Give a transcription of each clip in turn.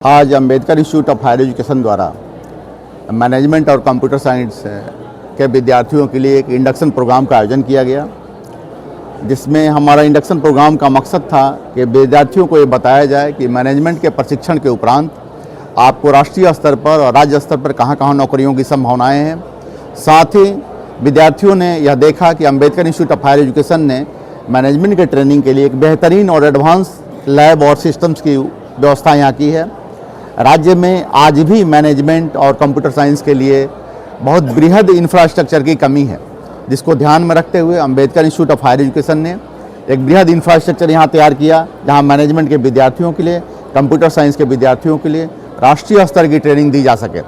आज Ambedkar Institute of Higher Education द्वारा management और कंप्यूटर साइंस के विद्यार्थियों के लिए एक इंडक्शन प्रोग्राम का आयोजन किया गया, जिसमें हमारा इंडक्शन प्रोग्राम का मकसद था कि विद्यार्थियों को ये बताया जाए कि मैनेजमेंट के प्रशिक्षण के उपरांत आपको राष्ट्रीय स्तर पर और राज्य स्तर पर कहां-कहां नौकरियों की संभावनाएं हैं। साथ ही विद्यार्थियों ने यह देखा कि Ambedkar Institute of Higher Education ने मैनेजमेंट के ट्रेनिंग के लिए एक बेहतरीन और एडवांस लैब और सिस्टम्स की व्यवस्था यहाँ की है। राज्य में आज भी मैनेजमेंट और कंप्यूटर साइंस के लिए बहुत बृहद इंफ्रास्ट्रक्चर की कमी है, जिसको ध्यान में रखते हुए Ambedkar Institute of Higher Education ने एक बृहद इंफ्रास्ट्रक्चर यहाँ तैयार किया, जहाँ मैनेजमेंट के विद्यार्थियों के लिए, कंप्यूटर साइंस के विद्यार्थियों के लिए राष्ट्रीय स्तर की ट्रेनिंग दी जा सके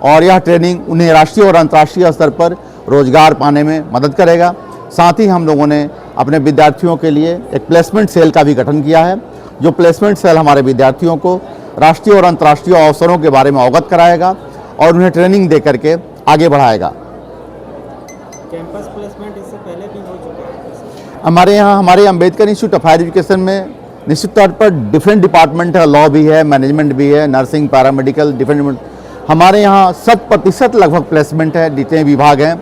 और यह ट्रेनिंग उन्हें राष्ट्रीय और अंतर्राष्ट्रीय स्तर पर रोजगार पाने में मदद करेगा। साथ ही हम लोगों ने अपने विद्यार्थियों के लिए एक प्लेसमेंट सेल का भी गठन किया है, जो प्लेसमेंट सेल हमारे विद्यार्थियों को राष्ट्रीय और अंतर्राष्ट्रीय अवसरों के बारे में अवगत कराएगा और उन्हें ट्रेनिंग दे करके आगे बढ़ाएगा। कैंपस प्लेसमेंट इससे पहले भी हो चुका है हमारे Ambedkar Institute of Higher Education में निश्चित तौर पर डिफरेंट डिपार्टमेंट है, लॉ भी है, मैनेजमेंट भी है, नर्सिंग, पैरामेडिकल, डिफरेंट। हमारे यहाँ 100% लगभग प्लेसमेंट है, जितने विभाग हैं।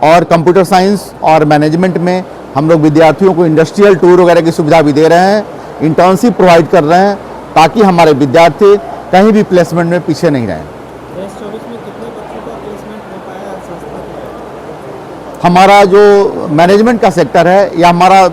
और कंप्यूटर साइंस और मैनेजमेंट में हम लोग विद्यार्थियों को इंडस्ट्रियल टूर वगैरह की सुविधा भी दे रहे हैं, इंटर्नशिप प्रोवाइड कर रहे हैं, ताकि हमारे विद्यार्थी कहीं भी प्लेसमेंट में पीछे नहीं रहें। 2024 में कितने बच्चों का प्लेसमेंट हो पाया संस्था में? हमारा जो मैनेजमेंट का सेक्टर है, या हमारा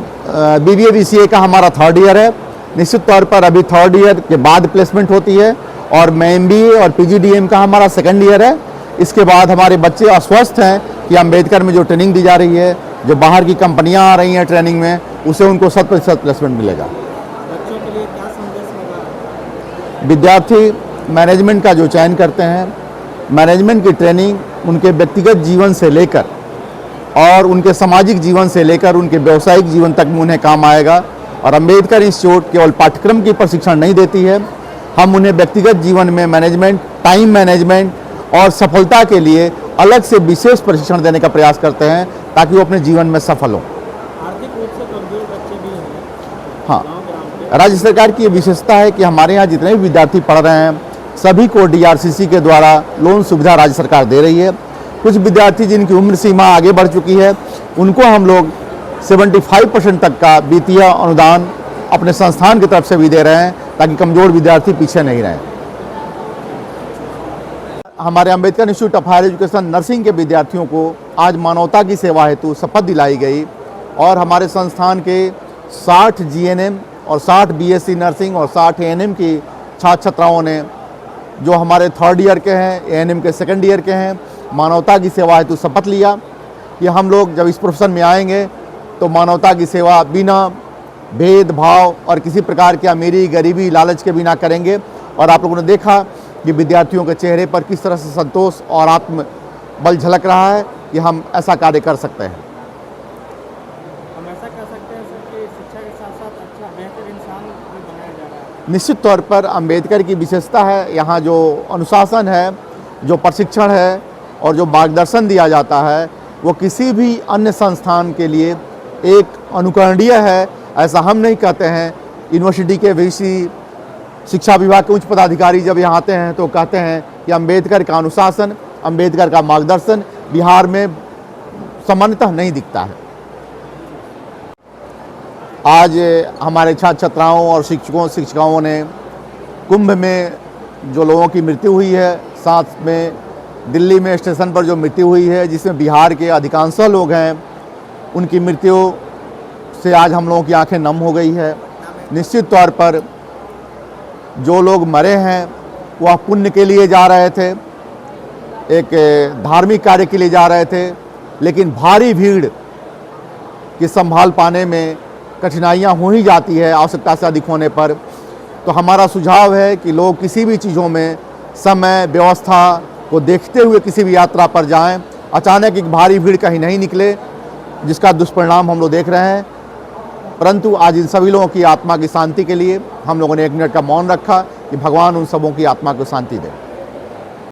BBA BCA का हमारा 3rd ईयर है। निश्चित तौर पर अभी 3rd ईयर के बाद प्लेसमेंट होती है, और MBA और PGDM का हमारा 2nd ईयर है। इसके बाद हमारे बच्चे आश्वस्त हैं कि अंबेडकर में जो ट्रेनिंग दी जा रही है, जो बाहर की कंपनियां आ रही हैं ट्रेनिंग में, उसे उनको 100% प्लेसमेंट मिलेगा। बच्चों के लिए क्या संदेश होगा? विद्यार्थी मैनेजमेंट का जो चयन करते हैं, मैनेजमेंट की ट्रेनिंग उनके व्यक्तिगत जीवन से लेकर और उनके सामाजिक जीवन से लेकर उनके व्यावसायिक जीवन तक में उन्हें काम आएगा। और अंबेडकर इंस्टीट्यूट केवल पाठ्यक्रम की प्रशिक्षण नहीं देती है, हम उन्हें व्यक्तिगत जीवन में मैनेजमेंट, टाइम मैनेजमेंट और सफलता के लिए अलग से विशेष प्रशिक्षण देने का प्रयास करते हैं, ताकि वो अपने जीवन में सफल हों। आर्थिक रूप से कमजोर बच्चे भी हैं। हाँ, गाँव राज्य सरकार की ये विशेषता है कि हमारे यहाँ जितने भी विद्यार्थी पढ़ रहे हैं, सभी को DRCC के द्वारा लोन सुविधा राज्य सरकार दे रही है। कुछ विद्यार्थी जिनकी उम्र सीमा आगे बढ़ चुकी है, उनको हम लोग 75% तक का वित्तीय अनुदान अपने संस्थान की तरफ से भी दे रहे हैं, ताकि कमजोर विद्यार्थी पीछे नहीं रहें। हमारे Ambedkar Institute of Higher Education nursing के विद्यार्थियों को आज मानवता की सेवा हेतु शपथ दिलाई गई, और हमारे संस्थान के 60 GNM और 60 BSc नर्सिंग और 60 ANM की छात्र छात्राओं ने, जो हमारे 3rd ईयर के हैं, ANM के 2nd ईयर के हैं, मानवता की सेवा हेतु शपथ लिया कि हम लोग जब इस प्रोफेशन में आएंगे तो मानवता की सेवा बिना भेदभाव और किसी प्रकार की अमीरी, गरीबी, लालच के बिना करेंगे। और आप लोगों ने देखा कि विद्यार्थियों के चेहरे पर किस तरह से संतोष और आत्मबल झलक रहा है कि हम ऐसा कार्य कर सकते हैं। हम ऐसा कर सकते हैं सर कि शिक्षा के साथ साथ अच्छा बेहतर इंसान भी बनाया जा रहा है। निश्चित तौर पर अंबेडकर की विशेषता है, यहाँ जो अनुशासन है, जो प्रशिक्षण है और जो मार्गदर्शन दिया जाता है, वो किसी भी अन्य संस्थान के लिए एक अनुकरणीय है। ऐसा हम नहीं कहते हैं। यूनिवर्सिटी के VC, शिक्षा विभाग के उच्च पदाधिकारी जब यहाँ आते हैं तो कहते हैं कि अंबेडकर का अनुशासन, अंबेडकर का मार्गदर्शन बिहार में सामान्यतः नहीं दिखता है। आज हमारे छात्र छात्राओं और शिक्षिकाओं ने कुंभ में जो लोगों की मृत्यु हुई है, साथ में दिल्ली में स्टेशन पर जो मृत्यु हुई है, जिसमें बिहार के अधिकांश लोग हैं, उनकी मृत्यु से आज हम लोगों की आंखें नम हो गई है। निश्चित तौर पर जो लोग मरे हैं वह पुण्य के लिए जा रहे थे, एक धार्मिक कार्य के लिए जा रहे थे, लेकिन भारी भीड़ की संभाल पाने में कठिनाइयां हो ही जाती है आवश्यकता से अधिक होने पर। तो हमारा सुझाव है कि लोग किसी भी चीज़ों में समय, व्यवस्था को देखते हुए किसी भी यात्रा पर जाएं। अचानक एक भारी भीड़ कहीं नहीं निकले, जिसका दुष्परिणाम हम लोग देख रहे हैं। परंतु आज इन सभी लोगों की आत्मा की शांति के लिए हम लोगों ने 1 मिनट का मौन रखा कि भगवान उन सबों की आत्मा को शांति दे।